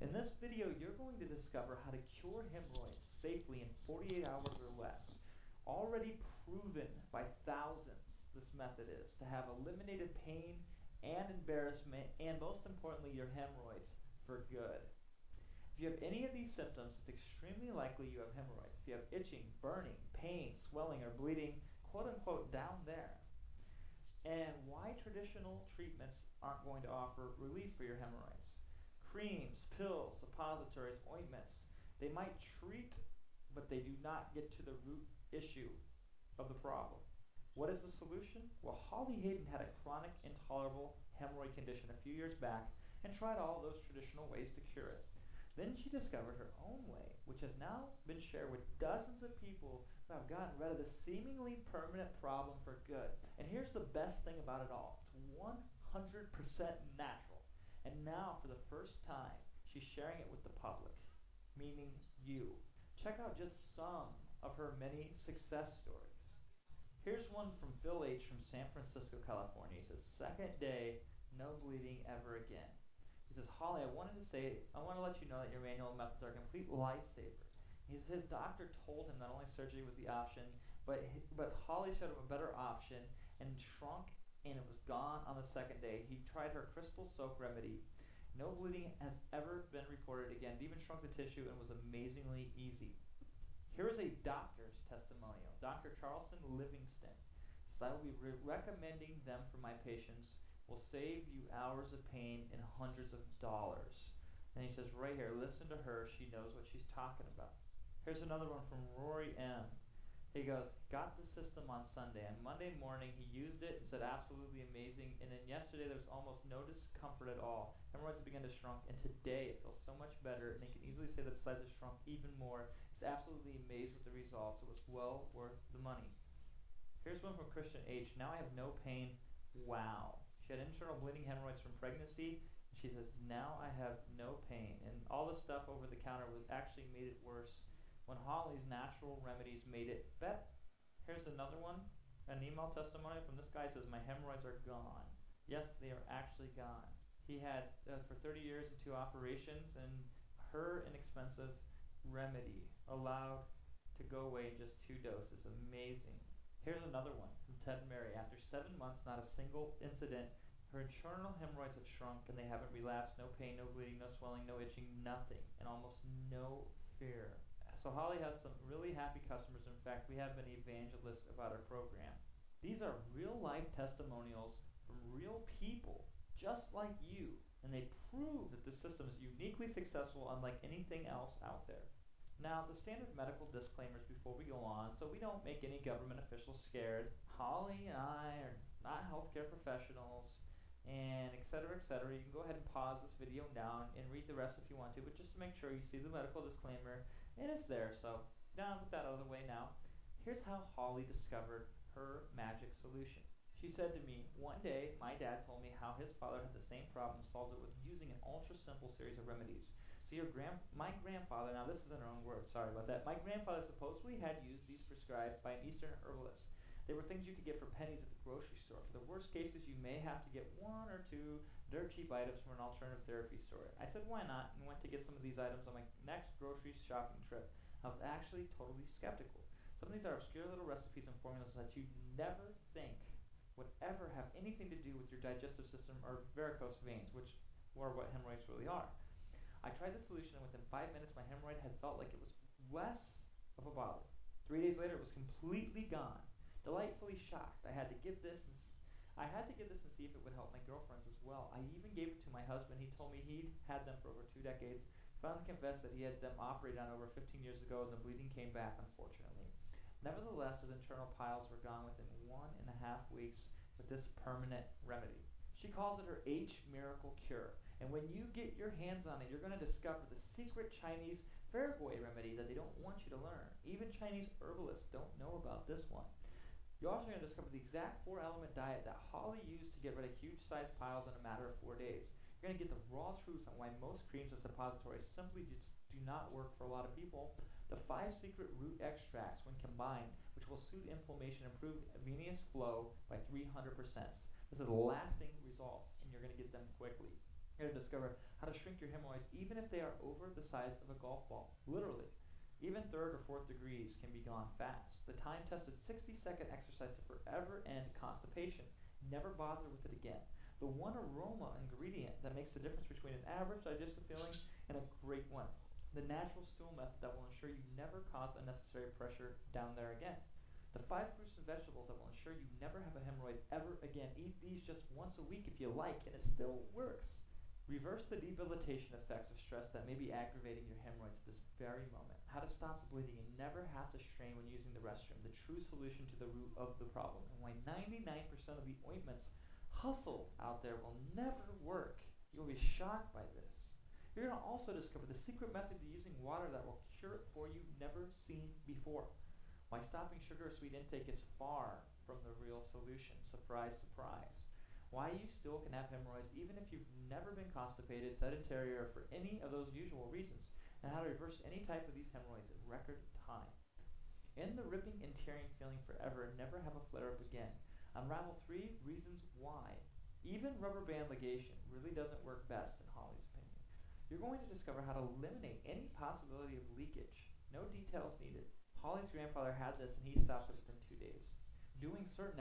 In this video, you're going to discover how to cure hemorrhoids safely in 48 hours or less. Already proven by thousands, this method is to have eliminated pain and embarrassment, and most importantly, your hemorrhoids for good. If you have any of these symptoms, it's extremely likely you have hemorrhoids. If you have itching, burning, pain, swelling, or bleeding, quote unquote, down there. And why traditional treatments aren't going to offer relief for your hemorrhoids. Creams, pills, suppositories, ointments, they might treat, but they do not get to the root issue of the problem. What is the solution? Well, Holly Hayden had a chronic intolerable hemorrhoid condition a few years back and tried all those traditional ways to cure it. Then she discovered her own way, which has now been shared with dozens of people who have gotten rid of this seemingly permanent problem for good. And here's the best thing about it all. It's 100% natural. And now, for the first time, she's sharing it with the public, meaning you. Check out just some of her many success stories. Here's one from Phil H. from San Francisco, California. He says, second day, no bleeding ever again. He says, Holly, I want to let you know that your manual methods are a complete lifesaver. His doctor told him not only surgery was the option, but Holly showed him a better option and shrunk, and it was gone on the second day. He tried her crystal soak remedy. No bleeding has ever been reported again. It even shrunk the tissue and was amazingly easy. Here is a doctor's testimonial. Dr. Charleston Livingston says, I will be recommending them for my patients. Will save you hours of pain and hundreds of dollars. And he says right here, listen to her, she knows what she's talking about. Here's another one from Rory M. He goes, got the system on Sunday. On Monday morning he used it and said absolutely amazing, and then yesterday there was almost no discomfort at all. Hemorrhoids began to shrink, and today it feels so much better, and he can easily say that the size has shrunk even more. He's absolutely amazed with the results. It was well worth the money. Here's one from Christian H. Now I have no pain. Wow. She had internal bleeding hemorrhoids from pregnancy. And she says, now I have no pain. And all the stuff over the counter was actually made it worse when Holly's natural remedies made it better. Here's another one, an email testimonial from this guy. Says, my hemorrhoids are gone. Yes, they are actually gone. He had, for 30 years and 2 operations, and her inexpensive remedy allowed to go away in just 2 doses. Amazing. Here's another one from Ted and Mary. After 7 months, not a single incident. Her internal hemorrhoids have shrunk and they haven't relapsed. No pain, no bleeding, no swelling, no itching, nothing, and almost no fear. So Holly has some really happy customers. In fact, we have been evangelists about our program. These are real life testimonials from real people just like you, and they prove that this system is uniquely successful unlike anything else out there. Now, the standard medical disclaimers before we go on, so we don't make any government officials scared. Holly and I are not healthcare professionals, and et cetera, et cetera. You can go ahead and pause this video now and read the rest if you want to, but just to make sure you see the medical disclaimer, and it's there. So, now with that out of the way now, here's how Holly discovered her magic solution. She said to me, one day, my dad told me how his father had the same problem, solved it with using an ultra-simple series of remedies. So my grandfather, now this is in her own words, sorry about that. My grandfather supposedly had used these prescribed by an Eastern herbalist. They were things you could get for pennies at the grocery store. For the worst cases, you may have to get 1 or 2 dirt cheap items from an alternative therapy store. I said, why not? And went to get some of these items on my next grocery shopping trip. I was actually totally skeptical. Some of these are obscure little recipes and formulas that you'd never think would ever have anything to do with your digestive system or varicose veins, which are what hemorrhoids really are. I tried the solution, and within 5 minutes my hemorrhoid had felt like it was less of a bother. 3 days later it was completely gone. Delightfully shocked. I had to give this and see if it would help my girlfriends as well. I even gave it to my husband. He told me he'd had them for over 2 decades. Finally confessed that he had them operated on over 15 years ago, and the bleeding came back, unfortunately. Nevertheless, his internal piles were gone within 1.5 weeks with this permanent remedy. She calls it her H miracle cure. And when you get your hands on it, you're going to discover the secret Chinese Hemroid remedy that they don't want you to learn. Even Chinese herbalists don't know about this one. You're also going to discover the exact 4-element diet that Holly used to get rid of huge-sized piles in a matter of 4 days. You're going to get the raw truth on why most creams and suppositories simply just do not work for a lot of people. The 5 secret root extracts, when combined, which will soothe inflammation and improve venous flow by 300%. This is lasting results, and you're going to get them quickly. You're going to discover how how to shrink your hemorrhoids even if they are over the size of a golf ball. Literally. Even third or fourth degrees can be gone fast. The time-tested 60-second exercise to forever end constipation. Never bother with it again. The one aroma ingredient that makes the difference between an average digestive feeling and a great one. The natural stool method that will ensure you never cause unnecessary pressure down there again. The 5 fruits and vegetables that will ensure you never have a hemorrhoid ever again. Eat these just once a week if you like, and it still works. Reverse the debilitation effects of stress that may be aggravating your hemorrhoids at this very moment. How to stop the bleeding and never have to strain when using the restroom. The true solution to the root of the problem. And why 99% of the ointments hustle out there will never work. You'll be shocked by this. You're going to also discover the secret method to using water that will cure it for you, never seen before. Why stopping sugar or sweet intake is far from the real solution. Surprise, surprise. Why you still can have hemorrhoids even if you've never been constipated, sedentary, or for any of those usual reasons, and how to reverse any type of these hemorrhoids in record time. End the ripping and tearing feeling forever and never have a flare-up again. Unravel 3 reasons why. Even rubber band ligation really doesn't work best in Holly's opinion. You're going to discover how to eliminate any possibility of leakage. No details needed. Holly's grandfather had this and he stopped it within 2 days. Doing certain